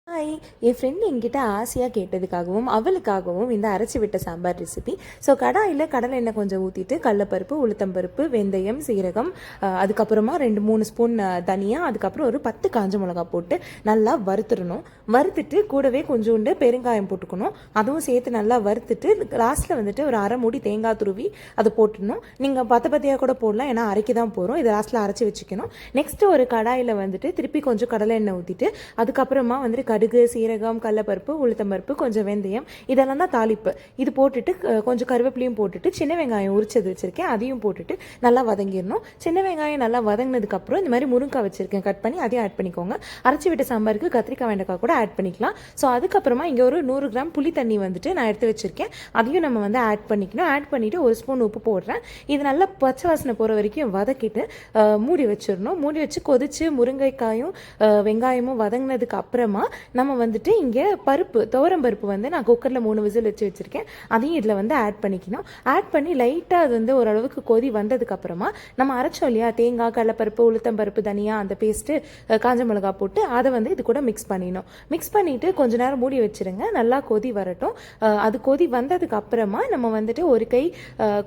Hi. என் friend என்கிட்ட ஆசையாக கேட்டதுக்காகவும் அவளுக்காகவும் இந்த அரைச்சி விட்ட சாம்பார் ரெசிபி. ஸோ கடாயில் கடலை எண்ணெய் கொஞ்சம் ஊற்றிட்டு கடலைப்பருப்பு, உளுத்தம்பருப்பு, வெந்தயம், சீரகம், அதுக்கப்புறமா 2-3 ஸ்பூன் தனியா, அதுக்கப்புறம் ஒரு 10 காஞ்ச மிளகா போட்டு நல்லா வறுத்துடணும். வறுத்துட்டு கூடவே கொஞ்சோண்டு பெருங்காயம் போட்டுக்கணும். அதுவும் சேர்த்து நல்லா வறுத்துட்டு லாஸ்ட்டில் வந்துட்டு ஒரு அரை மூடி தேங்காய் துருவி அதை போட்டுடணும். நீங்கள் பத்தியாக கூட போடலாம், ஏன்னா அரைக்க தான் போகிறோம். இதை லாஸ்ட்டில் அரைச்சி வச்சுக்கணும். நெக்ஸ்ட்டு ஒரு கடாயில் வந்துட்டு திருப்பி கொஞ்சம் கடலை எண்ணெய் ஊற்றிட்டு அதுக்கப்புறமா வந்துட்டு கடுகு, சீரகம், கடலைப்பருப்பு, உளுத்தம்பருப்பு, கொஞ்சம் வெந்தயம், இதெல்லாம் தான் தாளிப்பு. இது போட்டுட்டு கொஞ்சம் கருவேப்பிலையும் போட்டுட்டு சின்ன வெங்காயம் உரிச்சது வச்சுருக்கேன், அதையும் போட்டுட்டு நல்லா வதங்கிடணும். சின்ன வெங்காயம் நல்லா வதங்கினதுக்கப்புறம் இந்த மாதிரி முருங்காய் வச்சுருக்கேன், கட் பண்ணி அதையும் ஆட் பண்ணிக்கோங்க. அரைச்சி விட்ட சாம்பாருக்கு கத்திரிக்காய், வெண்டைக்காய் கூட ஆட் பண்ணிக்கலாம். ஸோ அதுக்கப்புறமா இங்கே ஒரு 100 கிராம் புளி தண்ணி வந்துட்டு நான் எடுத்து வச்சுருக்கேன், அதையும் நம்ம வந்து ஆட் பண்ணிக்கணும். ஆட் பண்ணிவிட்டு 1 ஸ்பூன் உப்பு போடுறேன். இது நல்லா பச்சை வாசனை போகிற வரைக்கும் வதக்கிட்டு மூடி வச்சிடணும். மூடி வச்சு கொதிச்சு முருங்கைக்காயும் வெங்காயமும் வதங்கினதுக்கு அப்புறமா நம்ம வந்துட்டு இங்கே துவரம் பருப்பு வந்து நான் குக்கரில் 3 விசில் வச்சுருக்கேன், அதையும் இதில் வந்து ஆட் பண்ணிக்கணும். ஆட் பண்ணி லைட்டாக அது வந்து ஓரளவுக்கு கொதி வந்ததுக்கப்புறமா நம்ம அரைச்சோம் இல்லையா, தேங்காய், கடலைப்பருப்பு, உளுத்தம்பருப்பு, தனியாக அந்த பேஸ்ட்டு, காஞ்ச மிளகா போட்டு அதை வந்து இது கூட மிக்ஸ் பண்ணிடணும். மிக்ஸ் பண்ணிவிட்டு கொஞ்ச நேரம் மூடி வச்சுருங்க, நல்லா கொதி வரட்டும். அது கொதி வந்ததுக்கு அப்புறமா நம்ம வந்துட்டு ஒரு கை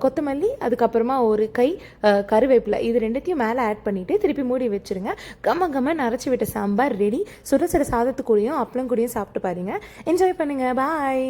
கொத்தமல்லி, அதுக்கப்புறமா ஒரு கை கருவேப்பிலை, இது ரெண்டுத்தையும் மேலே ஆட் பண்ணிவிட்டு திருப்பி மூடி வச்சுருங்க. கம்ம அரைச்சி விட்ட சாம்பார் ரெடி. சுட சுட சாதத்துக்குள்ளேயும் அப்பளம் கூடயும் சாப்பிட்டு பாருங்க. என்ஜாய் பண்ணுங்க. பாய்.